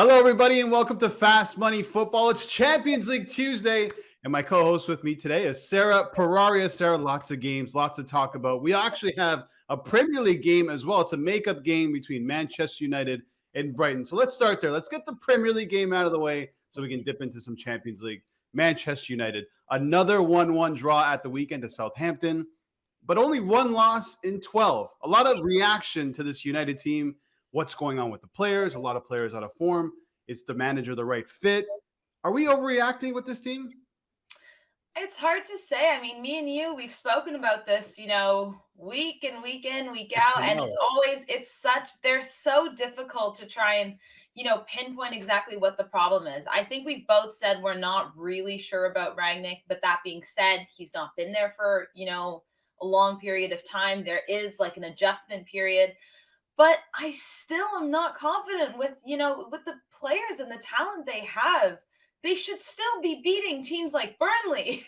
Hello, everybody, and welcome to Fast Money Football. It's Champions League Tuesday, and my co-host with me today is Sarah Pararia. Sarah, lots of games, lots to talk about. We actually have a Premier League game as well. It's a makeup game between Manchester United and Brighton. So let's start there. Let's get the Premier League game out of the way so we can dip into some Champions League. Manchester United, another 1-1 draw at the weekend to Southampton, but only one loss in 12. A lot of reaction to this United team. What's going on with the players? A lot of players out of form. Is the manager the right fit? Are we overreacting with this team? It's hard to say. I mean, me and you, we've spoken about this, week in, week out, I and know. they're so difficult to try and, pinpoint exactly what the problem is. I think we've both said we're not really sure about Ragnick, but that being said, he's not been there for, a long period of time. There is like an adjustment period. But I still am not confident with the players and the talent they have. They should still be beating teams like Burnley.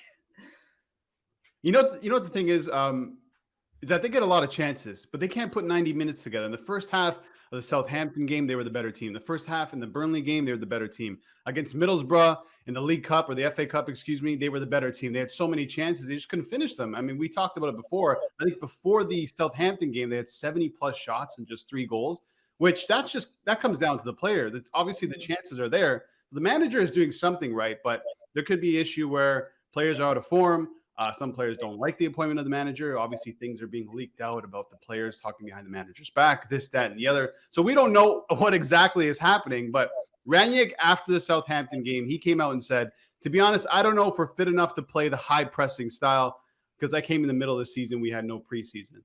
You know what the thing is that they get a lot of chances, but they can't put 90 minutes together. In the first half of the Southampton game, they were the better team. The first half in the Burnley game, they were the better team. Against Middlesbrough in the League Cup or the FA Cup, excuse me, they were the better team. They had so many chances, they just couldn't finish them. I mean, we talked about it before. I think before the Southampton game, they had 70 plus shots and just 3 goals, which that comes down to the player. That obviously the chances are there. The manager is doing something right, but there could be an issue where players are out of form. Some players don't like the appointment of the manager. Obviously, things are being leaked out about the players talking behind the manager's back, this, that, and the other. So we don't know what exactly is happening. But Ranić, after the Southampton game, he came out and said, to be honest, I don't know if we're fit enough to play the high pressing style because I came in the middle of the season. We had no preseason.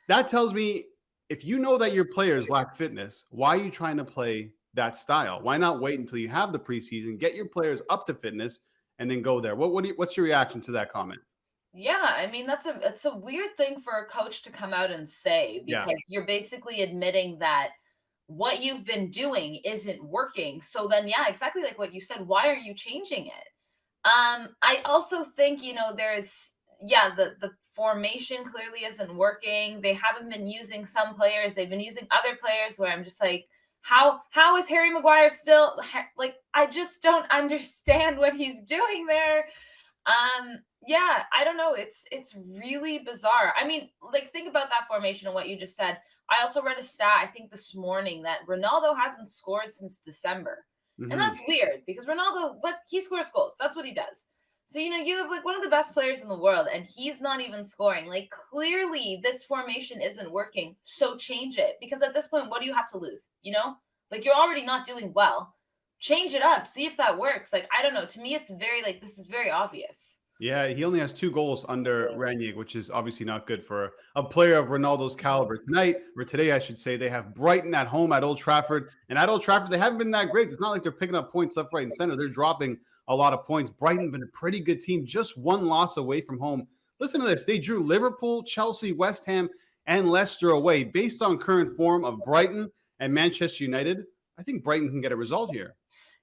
That tells me if you know that your players lack fitness, why are you trying to play that style? Why not wait until you have the preseason, get your players up to fitness, and then go there? What's your reaction to that comment? Yeah, I mean it's a weird thing for a coach to come out and say Yeah. because you're basically admitting that what you've been doing isn't working. So then yeah, exactly like what you said, why are you changing it? I also think, there's the formation clearly isn't working. They haven't been using some players. They've been using other players where I'm just like, how is Harry Maguire still like I just don't understand what he's doing there. Yeah, I don't know. It's really bizarre. I mean, like think about that formation and what you just said. I also read a stat, I think this morning, that Ronaldo hasn't scored since December. And Hmm. that's weird because Ronaldo, but he scores goals. That's what he does. So, you have like one of the best players in the world and he's not even scoring. Like clearly this formation isn't working. So change it because at this point, what do you have to lose? Like you're already not doing well. Change it up. See if that works. Like, I don't know. To me, it's very like this is very obvious. Yeah, he only has 2 goals under Ranić, which is obviously not good for a player of Ronaldo's caliber. Tonight, or today, I should say, they have Brighton at home at Old Trafford. And at Old Trafford, they haven't been that great. It's not like they're picking up points left, right, and center. They're dropping a lot of points. Brighton been a pretty good team, just one loss away from home. Listen to this. They drew Liverpool, Chelsea, West Ham, and Leicester away. Based on current form of Brighton and Manchester United, I think Brighton can get a result here.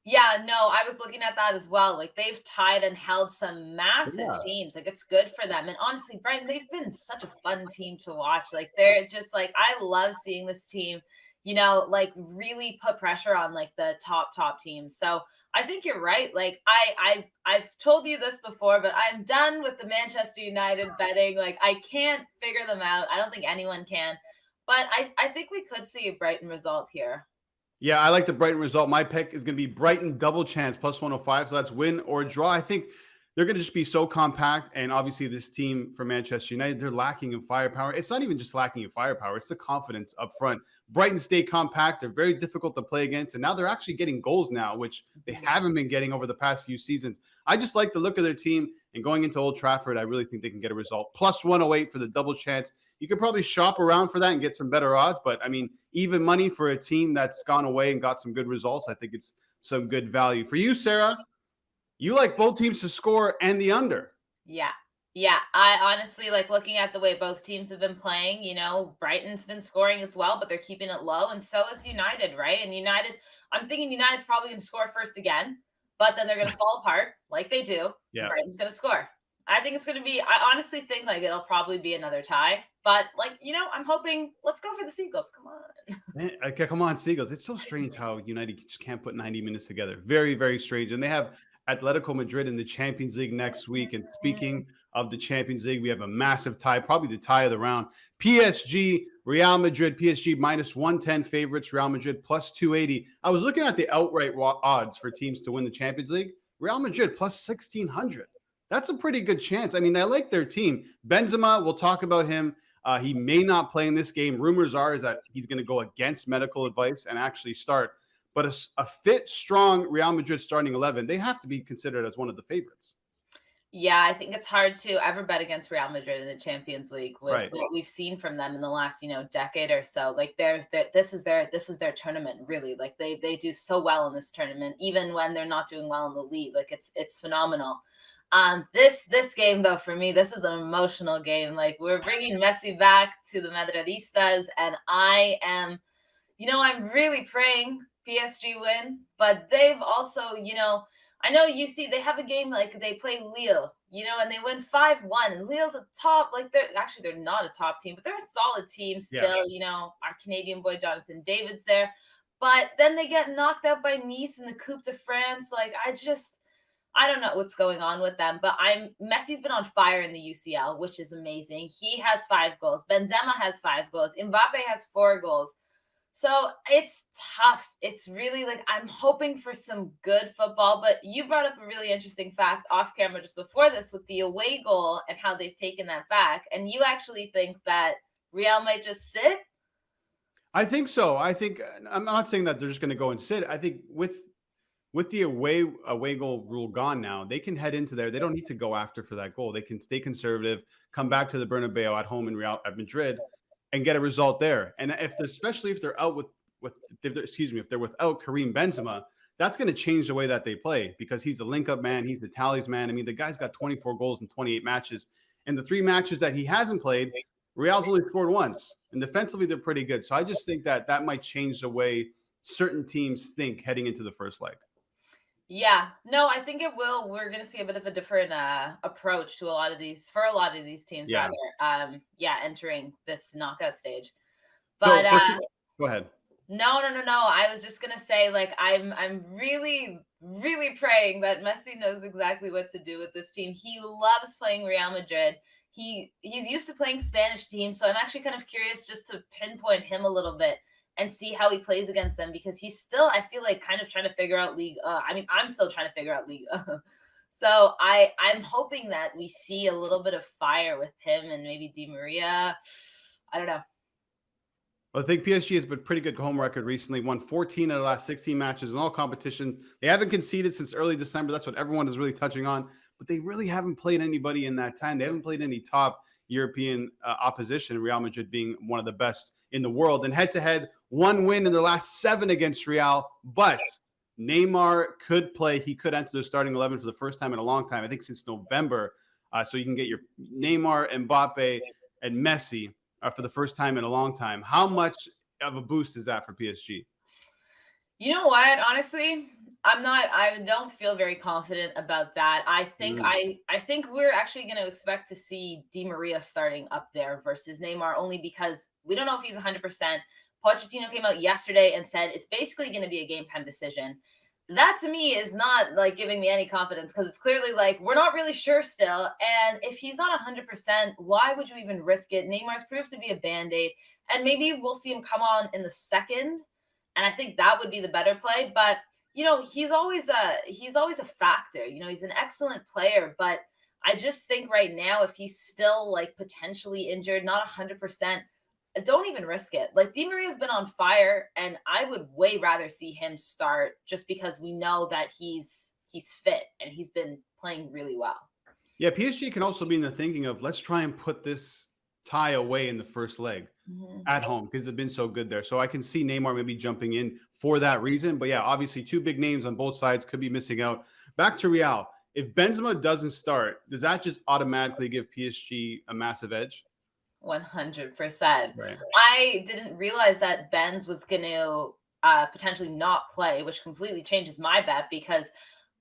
Yeah, no, I was looking at that as well. Like they've tied and held some massive Yeah. teams. Like it's good for them. And honestly, Brighton, they've been such a fun team to watch. Like they're just like I love seeing this team, like really put pressure on like the top teams. So I think you're right. Like I've told you this before, but I'm done with the Manchester United betting. Like I can't figure them out. I don't think anyone can. But I think we could see a Brighton result here. Yeah, I like the Brighton result. My pick is going to be Brighton double chance plus 105. So that's win or draw. I think they're going to just be so compact. And obviously, this team from Manchester United, they're lacking in firepower. It's not even just lacking in firepower, it's the confidence up front. Brighton stay compact. They're very difficult to play against. And now they're actually getting goals now, which they haven't been getting over the past few seasons. I just like the look of their team. And going into Old Trafford, I really think they can get a result. Plus 108 for the double chance. You could probably shop around for that and get some better odds. But I mean, even money for a team that's gone away and got some good results, I think it's some good value. For you, Sarah, you like both teams to score and the under. Yeah. Yeah. I honestly like looking at the way both teams have been playing. Brighton's been scoring as well, but they're keeping it low. And so is United, right? And United, I'm thinking United's probably going to score first again, but then they're going to fall apart like they do. And Yeah. Brighton's going to score. I think it's going to be, I honestly think like it'll probably be another tie, but like, I'm hoping let's go for the Seagulls. Come on. Man, okay, come on, Seagulls. It's so strange how United just can't put 90 minutes together. Very, very strange. And they have Atletico Madrid in the Champions League next week. And speaking of the Champions League, we have a massive tie, probably the tie of the round. PSG, Real Madrid, PSG minus 110 favorites, Real Madrid plus 280. I was looking at the outright odds for teams to win the Champions League. Real Madrid plus 1600. That's a pretty good chance. I mean, I like their team. Benzema, we'll talk about him. He may not play in this game. Rumors are is that he's going to go against medical advice and actually start. But a fit, strong Real Madrid starting 11, they have to be considered as one of the favorites. Yeah, I think it's hard to ever bet against Real Madrid in the Champions League with Right. what we've seen from them in the last, decade or so. Like this is their tournament, really. Like they do so well in this tournament, even when they're not doing well in the league. Like it's phenomenal. This game though, for me, this is an emotional game. Like we're bringing Messi back to the Madridistas, and I'm really praying PSG win, but they've also, I know you see they have a game like they play Lille, and they win 5-1, and Lille's a top, like they're not a top team, but they're a solid team still. Yeah. Our Canadian boy Jonathan David's there, but then they get knocked out by Nice in the Coupe de France. Like I don't know what's going on with them, but Messi's been on fire in the UCL, which is amazing. He has 5 goals. Benzema has 5 goals. Mbappe has 4 goals. So it's tough. It's really like I'm hoping for some good football, but you brought up a really interesting fact off camera just before this with the away goal and how they've taken that back. And you actually think that Real might just sit? I think so. I think I'm not saying that they're just going to go and sit. I think with the away goal rule gone now, they can head into there. They don't need to go after for that goal. They can stay conservative, come back to the Bernabeu at home at Madrid, and get a result there. And especially if they're out if they're without Karim Benzema, that's going to change the way that they play because he's the link-up man, he's the talisman. I mean, the guy's got 24 goals in 28 matches, and the 3 matches that he hasn't played, Real's only scored once, and defensively they're pretty good. So I just think that might change the way certain teams think heading into the first leg. Yeah, no, I think it will. We're going to see a bit of a different approach to a lot of these teams, Yeah. rather. Entering this knockout stage. So But go ahead. no. I was just going to say, like, I'm really, really praying that Messi knows exactly what to do with this team. He loves playing Real Madrid. He's used to playing Spanish teams, so I'm actually kind of curious just to pinpoint him a little bit and see how he plays against them because he's still, I feel like, kind of trying to figure out league. I'm still trying to figure out league. So I'm hoping that we see a little bit of fire with him and maybe Di Maria. I don't know. Well, I think PSG has been pretty good home record recently. Won 14 out of the last 16 matches in all competition. They haven't conceded since early December. That's what everyone is really touching on. But they really haven't played anybody in that time. They haven't played any top European opposition, Real Madrid being one of the best in the world. And head-to-head, 1 win in their last 7 against Real. But Neymar could play. He could enter the starting 11 for the first time in a long time, I think since November. So you can get your Neymar, Mbappe, and Messi for the first time in a long time. How much of a boost is that for PSG? You know what? Honestly, I don't feel very confident about that. I think I think we're actually going to expect to see Di Maria starting up there versus Neymar only because we don't know if he's 100%. Pochettino came out yesterday and said it's basically going to be a game time decision. That to me is not like giving me any confidence because it's clearly like we're not really sure still. And if he's not 100%, why would you even risk it? Neymar's proved to be a band-aid, and maybe we'll see him come on in the second. And I think that would be the better play. But he's always a factor. He's an excellent player, but I just think right now, if he's still like potentially injured, not 100%, don't even risk it. Like Di Maria's been on fire, and I would way rather see him start just because we know that he's fit and he's been playing really well. Yeah, PSG can also be in the thinking of let's try and put this tie away in the first leg at home because it's been so good there. So I can see Neymar maybe jumping in for that reason. But yeah, obviously 2 big names on both sides could be missing out. Back to Real. If Benzema doesn't start, does that just automatically give PSG a massive edge? 100%. Right. I didn't realize that Benz was going to potentially not play, which completely changes my bet because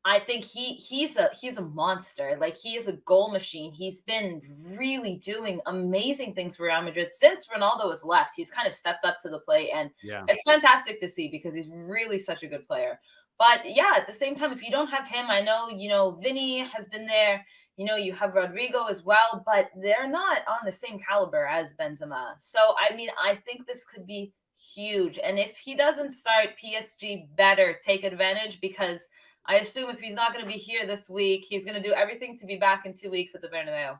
I think he's a monster. Like, he is a goal machine. He's been really doing amazing things for Real Madrid since Ronaldo has left. He's kind of stepped up to the plate, and Yeah. it's fantastic to see because he's really such a good player. But yeah, at the same time, if you don't have him, I know, Vinny has been there. You have Rodrigo as well, but they're not on the same caliber as Benzema. So I mean, I think this could be huge. And if he doesn't start, PSG better take advantage, because I assume if he's not going to be here this week, he's going to do everything to be back in 2 weeks at the Bernabeu.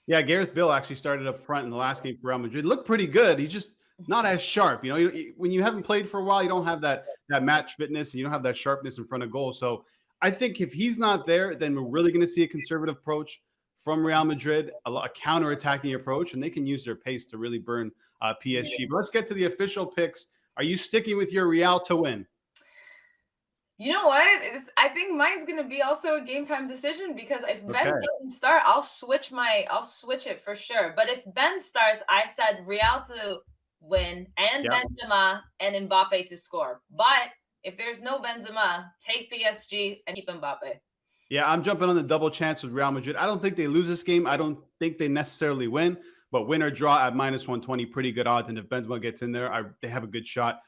Yeah, Gareth Bale actually started up front in the last game for Real Madrid. Looked pretty good. He's just not as sharp. When you haven't played for a while, you don't have that match fitness and you don't have that sharpness in front of goal. So I think if he's not there, then we're really going to see a conservative approach from Real Madrid, a counter-attacking approach, and they can use their pace to really burn PSG. But let's get to the official picks. Are you sticking with your Real to win? You know what? I think mine's gonna be also a game time decision, because if Ben Okay. doesn't start, I'll switch it for sure. But if Ben starts, I said Real to win and Yeah. Benzema and Mbappe to score. But if there's no Benzema, take PSG and keep Mbappe. Yeah, I'm jumping on the double chance with Real Madrid. I don't think they lose this game. I don't think they necessarily win, but win or draw at -120, pretty good odds. And if Benzema gets in there, they have a good shot.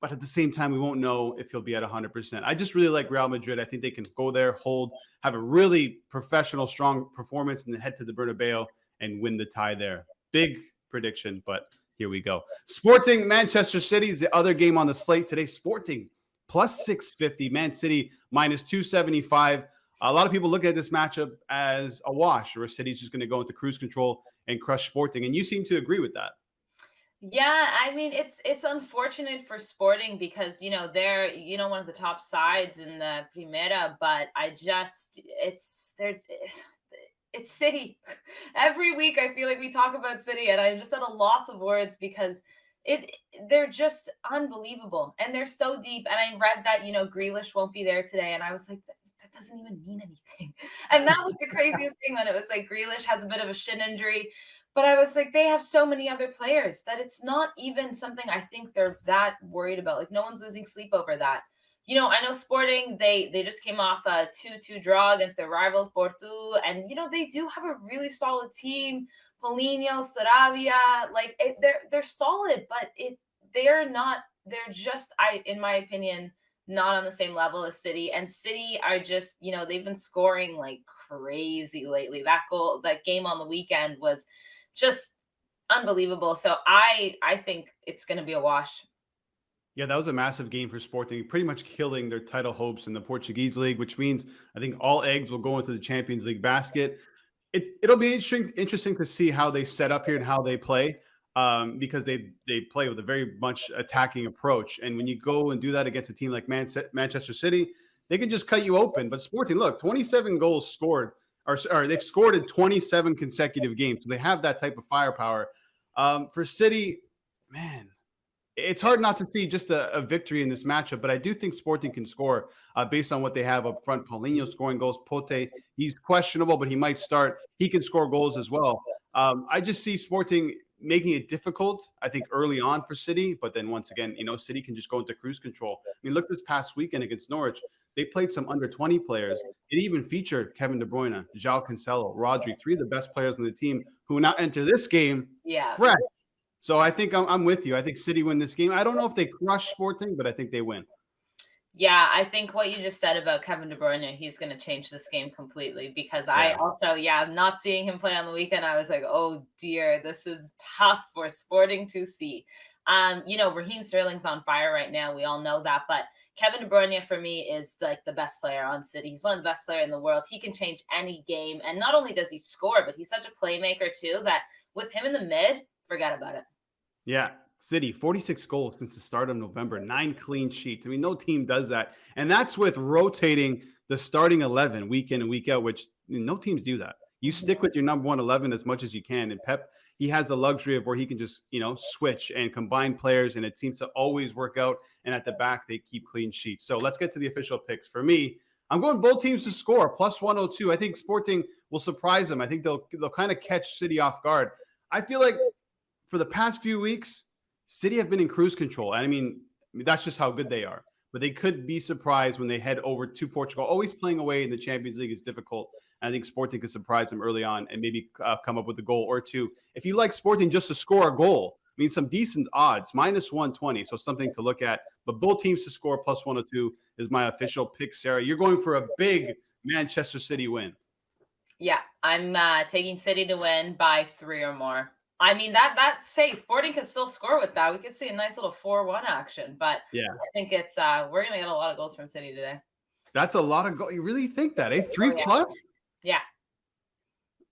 But at the same time, we won't know if he'll be at 100%. I just really like Real Madrid. I think they can go there, hold, have a really professional, strong performance, and then head to the Bernabeu and win the tie there. Big prediction, but here we go. Sporting Manchester City is the other game on the slate today. Sporting plus 650, Man City minus 275. A lot of people look at this matchup as a wash, or City's just going to go into cruise control and crush Sporting. And you seem to agree with that. Yeah, I mean, it's unfortunate for Sporting because they're one of the top sides in the Primera, but it's City. Every week I feel like we talk about City, and I'm just at a loss of words because it they're just unbelievable, and they're so deep. And I read that Grealish won't be there today, and I was like, that doesn't even mean anything. And that was the craziest thing, when it was like Grealish has a bit of a shin injury. But I was like, they have so many other players that it's not even something I think they're that worried about. Like, no one's losing sleep over that. I know Sporting, they just came off a 2-2 draw against their rivals, Porto, and they do have a really solid team. Paulinho, Sarabia, like they're solid, but they're not. They're just, in my opinion, not on the same level as City. And City are just, they've been scoring like crazy lately. That game on the weekend was just unbelievable. So I think it's going to be a wash. Yeah, that was a massive game for Sporting, pretty much killing their title hopes in the Portuguese league, which means I think all eggs will go into the Champions League basket. It'll be interesting to see how they set up here and how they play, because they play with a very much attacking approach. And when you go and do that against a team like Manchester City, they can just cut you open. But Sporting, look, 27 goals scored, or they've scored in 27 consecutive games, so they have that type of firepower. For City, man, it's hard not to see just a victory in this matchup, but I do think Sporting can score based on what they have up front. Paulinho scoring goals. Pote, he's questionable, but he might start. He can score goals as well. I just see Sporting making it difficult, I think, early on for City, but then once again, City can just go into cruise control. I mean, look this past weekend against Norwich. They played some under 20 players. It even featured Kevin De Bruyne, João Cancelo, Rodri, three of the best players on the team who now enter this game Yeah. fresh. So I think I'm with you. I think City win this game. I don't know if they crush Sporting, but I think they win. Yeah, I think what you just said about Kevin De Bruyne, he's going to change this game completely, because I also, not seeing him play on the weekend, I was like, oh dear, this is tough for Sporting to see. Raheem Sterling's on fire right now. We all know that, but Kevin De Bruyne for me is like the best player on City. He's one of the best players in the world. He can change any game. And not only does he score, but he's such a playmaker too, that with him in the mid, forget about it. Yeah. City, 46 goals since the start of November, 9 clean sheets. I mean, no team does that. And that's with rotating the starting 11 week in and week out, which no teams do that. You stick with your number 1 11 as much as you can. And Pep, he has the luxury of where he can just, switch and combine players, and it seems to always work out. And at the back, they keep clean sheets. So let's get to the official picks. For me, I'm going both teams to score, plus 102. I think Sporting will surprise them. I think they'll kind of catch City off guard. I feel like for the past few weeks, City have been in cruise control. And I mean, that's just how good they are. but they could be surprised when they head over to Portugal. Always playing away in the Champions League is difficult. I think Sporting could surprise them early on and maybe come up with a goal or two. If you like Sporting just to score a goal, I mean, some decent odds, -120, so something to look at. But both teams to score +102 is my official pick, Sarah. You're going for a big Manchester City win. Yeah, I'm taking City to win by 3 or more. I mean, that say Sporting could still score with that. We could see a nice little 4-1 action, but Yeah, I think it's we're gonna get a lot of goals from City today. that's a lot of goals. You really think that, eh? Oh 3 yeah, plus? yeah.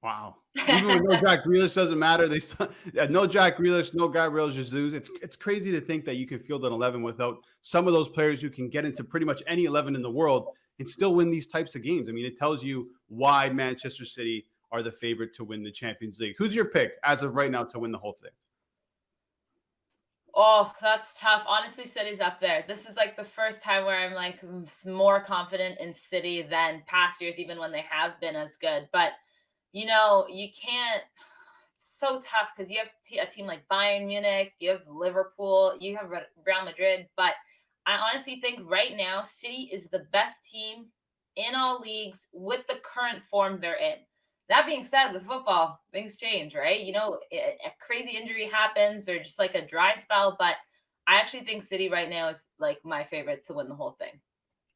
Wow. Even when no Jack Grealish doesn't matter. No Jack Grealish, no Gabriel Jesus. It's crazy to think that you can field an 11 without some of those players who can get into pretty much any 11 in the world and still win these types of games. I mean, it tells you why Manchester City are the favorite to win the Champions League. Who's your pick as of right now to win the whole thing? Oh, that's tough. Honestly, City's up there. This is like the first time where I'm like more confident in City than past years, even when they have been as good. But you can't. It's so tough because you have a team like Bayern Munich, you have Liverpool, you have Real Madrid. But I honestly think right now, City is the best team in all leagues with the current form they're in. That being said, with football, things change, right? A crazy injury happens or just like a dry spell. But I actually think City right now is like my favorite to win the whole thing.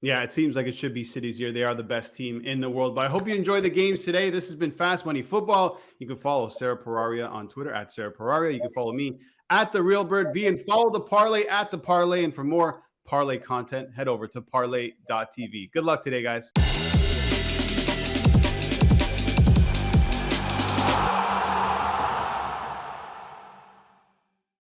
Yeah, it seems like it should be City's year. They are the best team in the world. But I hope you enjoy the games today. This has been Fast Money Football. You can follow Sarah Pararia on Twitter at Sarah Pararia. You can follow me at The Real Bird V and follow the Parlay at The Parlay. And for more Parlay content, head over to parlay.tv. Good luck today, guys.